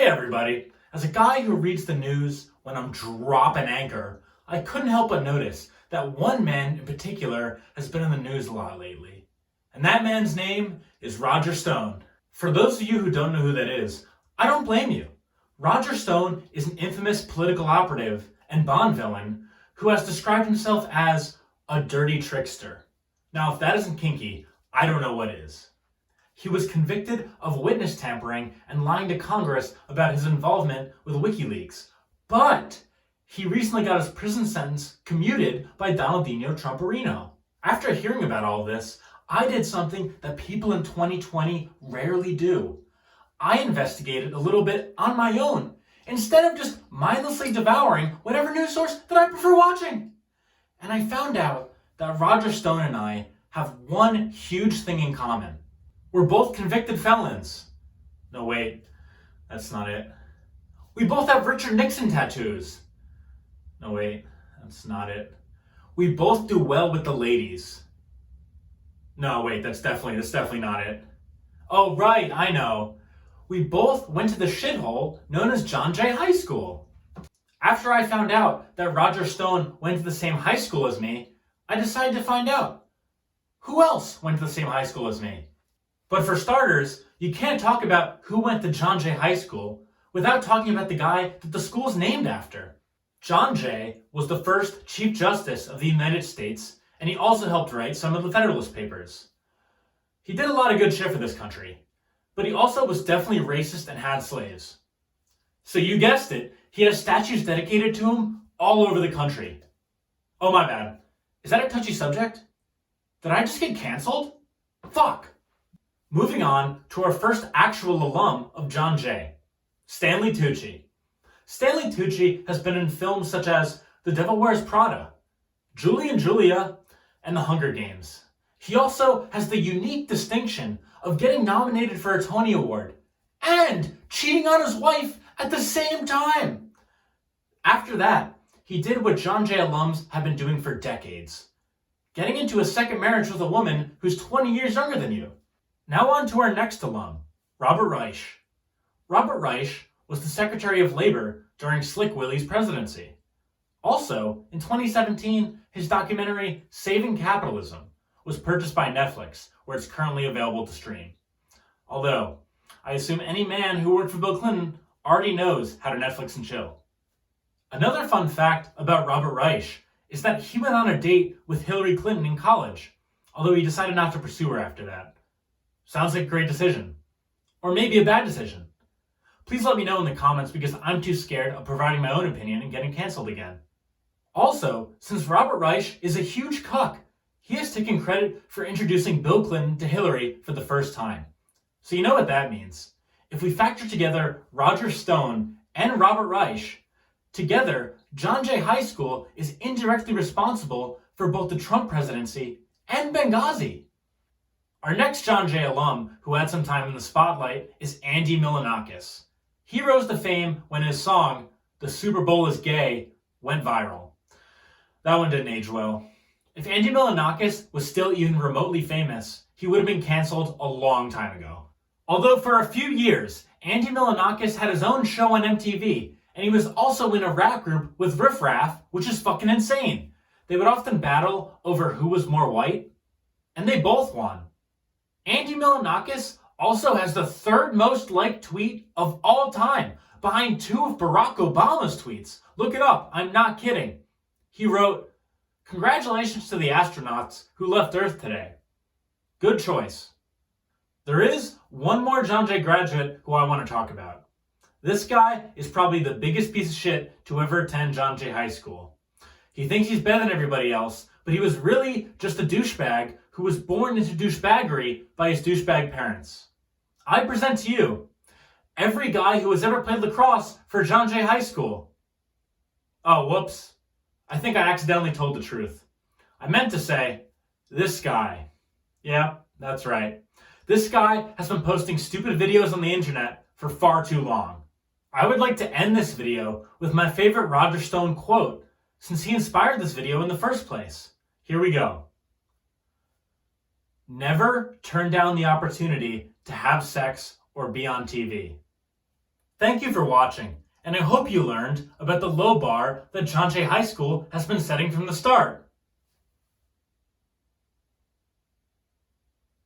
everybody. As a guy who reads the news when I'm dropping anchor, I couldn't help but notice that one man in particular has been in the news a lot lately. And that man's name is Roger Stone. For those of you who don't know who that is, I don't blame you. Roger Stone is an infamous political operative and Bond villain who has described himself as a dirty trickster. Now, if that isn't kinky, I don't know what is. He was convicted of witness tampering and lying to Congress about his involvement with WikiLeaks. But he recently got his prison sentence commuted by Donaldinho Trumperino. After hearing about all this, I did something that people in 2020 rarely do. I investigated a little bit on my own, instead of just mindlessly devouring whatever news source that I prefer watching. And I found out that Roger Stone and I have one huge thing in common. We're both convicted felons. No, wait, that's not it. We both have Richard Nixon tattoos. No, wait, that's not it. We both do well with the ladies. No, wait, that's definitely not it. Oh, right, I know. We both went to the shithole known as John Jay High School. After I found out that Roger Stone went to the same high school as me, I decided to find out who else went to the same high school as me. But for starters, you can't talk about who went to John Jay High School without talking about the guy that the school's named after. John Jay was the first Chief Justice of the United States, and he also helped write some of the Federalist Papers. He did a lot of good shit for this country, but he also was definitely racist and had slaves. So you guessed it, he has statues dedicated to him all over the country. Oh, my bad. Is that a touchy subject? Did I just get canceled? Fuck. Moving on to our first actual alum of John Jay, Stanley Tucci. Stanley Tucci has been in films such as The Devil Wears Prada, Julie and Julia, and The Hunger Games. He also has the unique distinction of getting nominated for a Tony Award and cheating on his wife at the same time. After that, he did what John Jay alums have been doing for decades, getting into a second marriage with a woman who's 20 years younger than you. Now on to our next alum, Robert Reich. Robert Reich was the Secretary of Labor during Slick Willie's presidency. Also, in 2017, his documentary Saving Capitalism was purchased by Netflix, where it's currently available to stream. Although, I assume any man who worked for Bill Clinton already knows how to Netflix and chill. Another fun fact about Robert Reich is that he went on a date with Hillary Clinton in college, although he decided not to pursue her after that. Sounds like a great decision. Or maybe a bad decision. Please let me know in the comments because I'm too scared of providing my own opinion and getting canceled again. Also, since Robert Reich is a huge cuck, he has taken credit for introducing Bill Clinton to Hillary for the first time. So you know what that means. If we factor together Roger Stone and Robert Reich, together, John Jay High School is indirectly responsible for both the Trump presidency and Benghazi. Our next John Jay alum who had some time in the spotlight is Andy Milonakis. He rose to fame when his song, "The Super Bowl is Gay," went viral. That one didn't age well. If Andy Milonakis was still even remotely famous, he would have been canceled a long time ago. Although for a few years, Andy Milonakis had his own show on MTV, and he was also in a rap group with Riff Raff, which is fucking insane. They would often battle over who was more white, and they both won. Andy Milonakis also has the third most liked tweet of all time, behind two of Barack Obama's tweets. Look it up, I'm not kidding. He wrote, "Congratulations to the astronauts who left Earth today. Good choice." There is one more John Jay graduate who I want to talk about. This guy is probably the biggest piece of shit to ever attend John Jay High School. He thinks he's better than everybody else, but he was really just a douchebag who was born into douchebaggery by his douchebag parents. I present to you every guy who has ever played lacrosse for John Jay High School. Oh, whoops. I think I accidentally told the truth. I meant to say, this guy. Yeah, that's right. This guy has been posting stupid videos on the internet for far too long. I would like to end this video with my favorite Roger Stone quote, since he inspired this video in the first place. Here we go. Never turn down the opportunity to have sex or be on TV. Thank you for watching, and I hope you learned about the low bar that Chanche High School has been setting from the start.